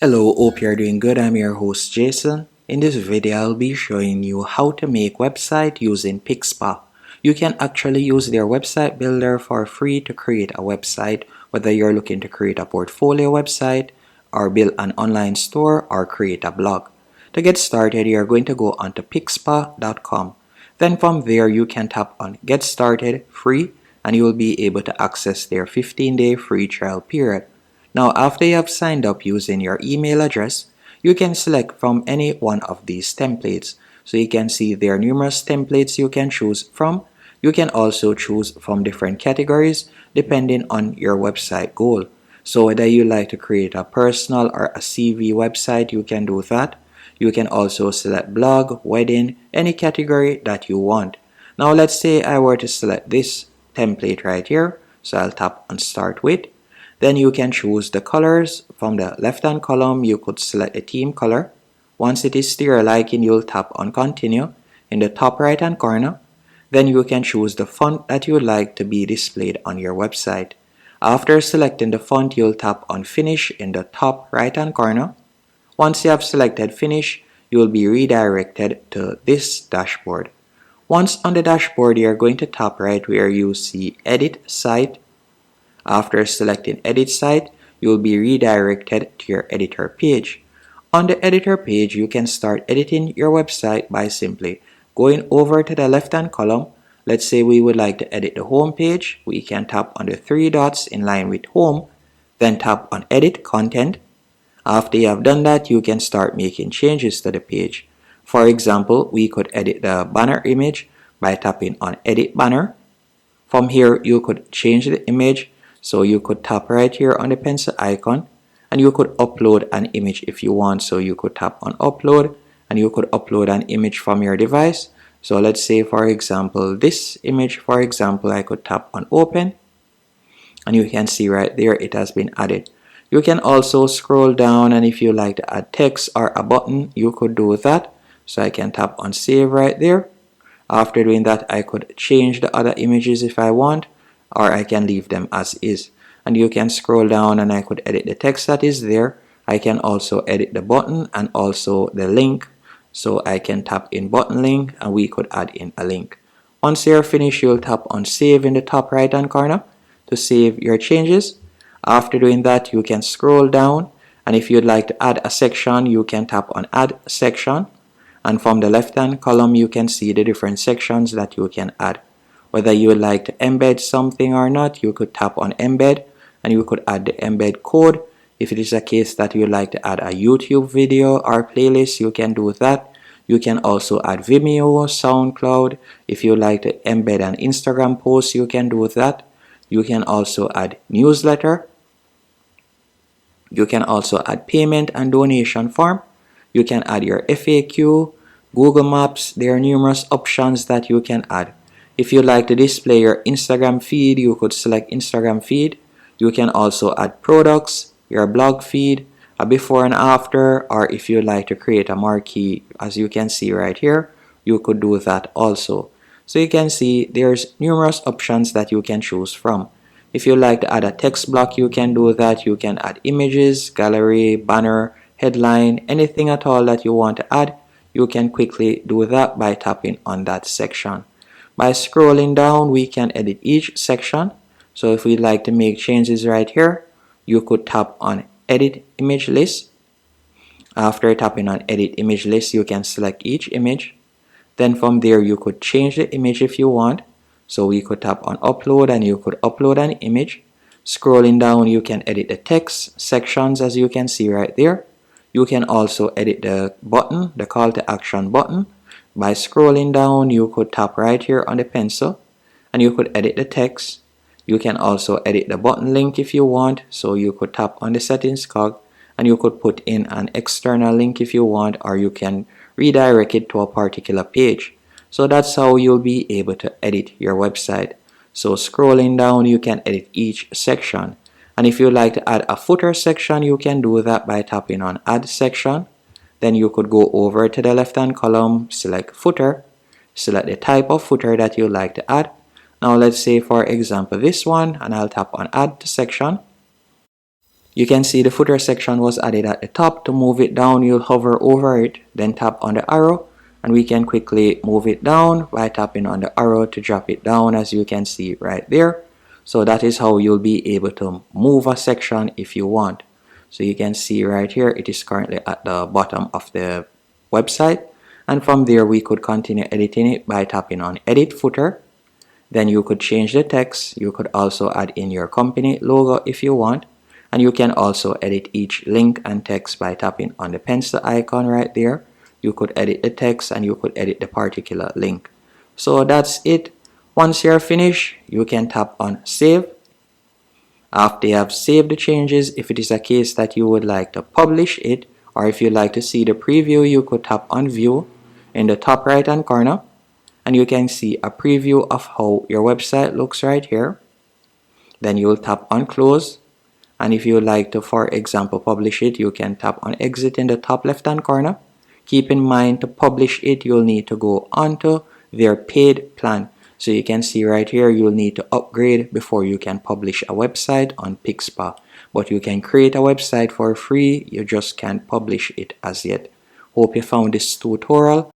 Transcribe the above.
Hello, hope you're doing good. I'm your host Jason. In this video, I'll be showing you how to make website using Pixpa. You can actually use their website builder for free to create a website, whether you're looking to create a portfolio website or build an online store or create a blog. To get started, you're going to go onto pixpa.com. Then from there, you can tap on Get Started Free and you will be able to access their 15-day free trial period. Now, after you have signed up using your email address, you can select from any one of these templates. So you can see there are numerous templates you can choose from. You can also choose from different categories depending on your website goal. So whether you like to create a personal or a CV website, you can do that. You can also select blog, wedding, any category that you want. Now let's say I were to select this template right here. So I'll tap on Start With. Then you can choose the colors. From the left hand column, you could select a theme color. Once it is to your liking, you'll tap on Continue in the top right hand corner. Then you can choose the font that you would like to be displayed on your website. After selecting the font, you'll tap on Finish in the top right hand corner. Once you have selected Finish, you will be redirected to this dashboard. Once on the dashboard, you're going to tap right where you see Edit Site. After selecting Edit Site, you will be redirected to your editor page. On the editor page, you can start editing your website by simply going over to the left-hand column. Let's say we would like to edit the home page. We can tap on the three dots in line with Home, then tap on Edit Content. After you have done that, you can start making changes to the page. For example, we could edit the banner image by tapping on Edit Banner. From here, you could change the image. So you could tap right here on the pencil icon and you could upload an image if you want. So you could tap on Upload and you could upload an image from your device. So let's say, for example, this image, for example, I could tap on Open and you can see right there it has been added. You can also scroll down, and if you like to add text or a button, you could do that. So I can tap on Save right there. After doing that, I could change the other images if I want, or I can leave them as is. And you can scroll down and I could edit the text that is there. I can also edit the button and also the link. So I can tap in button link and we could add in a link. Once you're finished, you'll tap on Save in the top right hand corner to save your changes. After doing that, you can scroll down, and if you'd like to add a section, you can tap on Add Section. And from the left hand column, you can see the different sections that you can add. Whether you would like to embed something or not, you could tap on Embed and you could add the embed code. If it is a case that you would like to add a YouTube video or playlist, you can do that. You can also add Vimeo, SoundCloud. If you would like to embed an Instagram post, you can do that. You can also add newsletter. You can also add payment and donation form. You can add your FAQ, Google Maps. There are numerous options that you can add. If you like to display your Instagram feed, you could select Instagram feed. You can also add products, your blog feed, a before and after, or if you like to create a marquee, as you can see right here, you could do that also. So you can see there's numerous options that you can choose from. If you like to add a text block, you can do that. You can add images, gallery, banner, headline, anything at all that you want to add. You can quickly do that by tapping on that section. By scrolling down, we can edit each section. So if we'd like to make changes right here, you could tap on Edit Image List. After tapping on Edit Image List, you can select each image. Then from there, you could change the image if you want. So we could tap on Upload and you could upload an image. Scrolling down, you can edit the text sections as you can see right there. You can also edit the button, the call to action button. By scrolling down, you could tap right here on the pencil and you could edit the text. You can also edit the button link if you want. So you could tap on the settings cog and you could put in an external link if you want, or you can redirect it to a particular page. So that's how you'll be able to edit your website. So scrolling down, you can edit each section. And if you like to add a footer section, you can do that by tapping on Add Section. Then you could go over to the left hand column, select Footer, select the type of footer that you like to add. Now let's say, for example, this one, and I'll tap on Add to Section. You can see the footer section was added at the top. To move it down, you'll hover over it, then tap on the arrow, and we can quickly move it down by tapping on the arrow to drop it down, as you can see right there. So that is how you'll be able to move a section if you want. So you can see right here, it is currently at the bottom of the website, and from there we could continue editing it by tapping on edit footer. Then you could change the text. You could also add in your company logo if you want, and you can also edit each link and text by tapping on the pencil icon right there. You could edit the text and you could edit the particular link. So that's it. Once you're finished, you can tap on save. After you have saved the changes, if it is a case that you would like to publish it, or if you'd like to see the preview, you could tap on view in the top right hand corner, and you can see a preview of how your website looks right here. Then you'll tap on close, and if you would like to, for example, publish it, you can tap on exit in the top left hand corner. Keep in mind, to publish it, you'll need to go onto their paid plan. So you can see right here, you'll need to upgrade before you can publish a website on Pixpa. But you can create a website for free, you just can't publish it as yet. Hope you found this tutorial